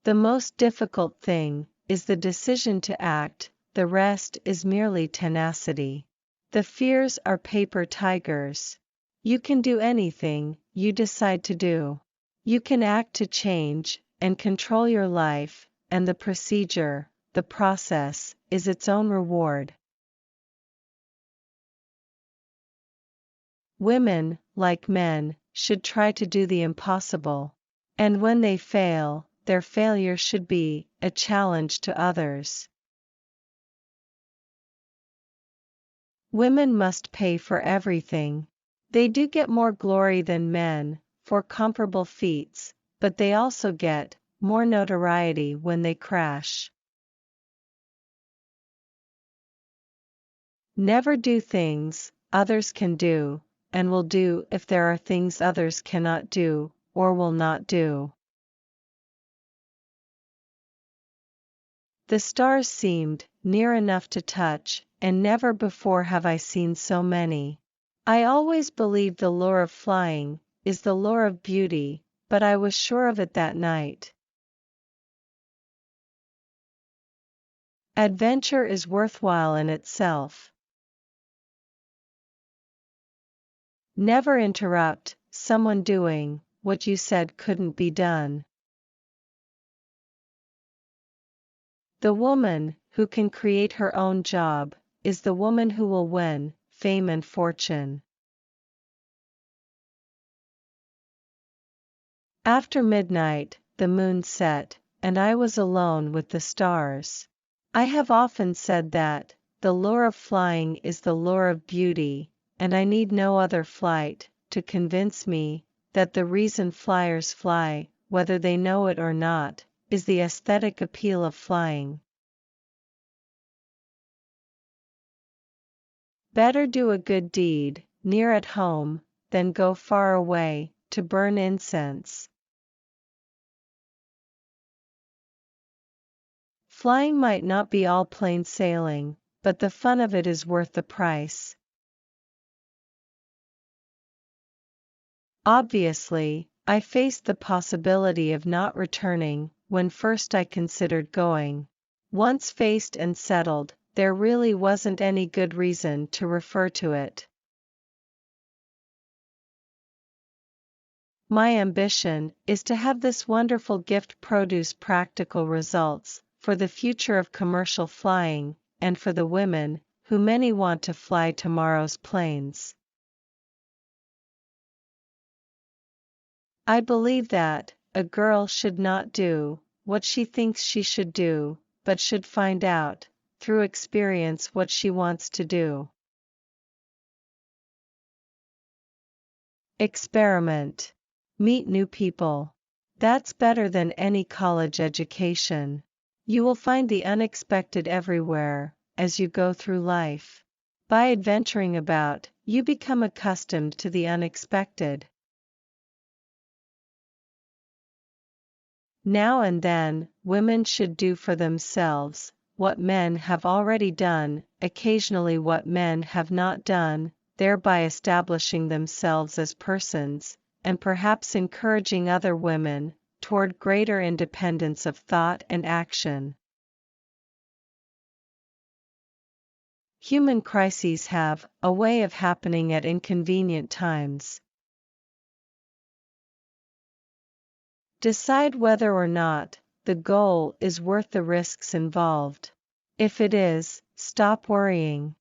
The most difficult thing is the decision to act, the rest is merely tenacity. The fears are paper tigers. You can do anything you decide to do. You can act to change and control your life, and the procedure, the process, is its own reward. Women, like men, should try to do the impossible. And when they fail, their failure should be a challenge to others. Women must pay for everything. They do get more glory than men for comparable feats, but they also get more notoriety when they crash. Never do things others can do, and will do if there are things others cannot do, or will not do. The stars seemed near enough to touch, and never before have I seen so many. I always believed the lure of flying is the lure of beauty, but I was sure of it that night. Adventure is worthwhile in itself. Never interrupt someone doing what you said couldn't be done. The woman who can create her own job is the woman who will win fame and fortune. After midnight, the moon set, and I was alone with the stars. I have often said that the lure of flying is the lure of beauty, and I need no other flight to convince me that the reason flyers fly, whether they know it or not, is the aesthetic appeal of flying. Better do a good deed near at home than go far away to burn incense. Flying might not be all plain sailing, but the fun of it is worth the price. Obviously, I faced the possibility of not returning when first I considered going. Once faced and settled, there really wasn't any good reason to refer to it. My ambition is to have this wonderful gift produce practical results for the future of commercial flying, and for the women who many want to fly tomorrow's planes. I believe that a girl should not do what she thinks she should do, but should find out, through experience, what she wants to do. Experiment. Meet new people. That's better than any college education. You will find the unexpected everywhere, as you go through life. By adventuring about, you become accustomed to the unexpected. Now and then, women should do for themselves what men have already done, occasionally what men have not done, thereby establishing themselves as persons, and perhaps encouraging other women toward greater independence of thought and action. Human crises have a way of happening at inconvenient times. Decide whether or not the goal is worth the risks involved. If it is, stop worrying.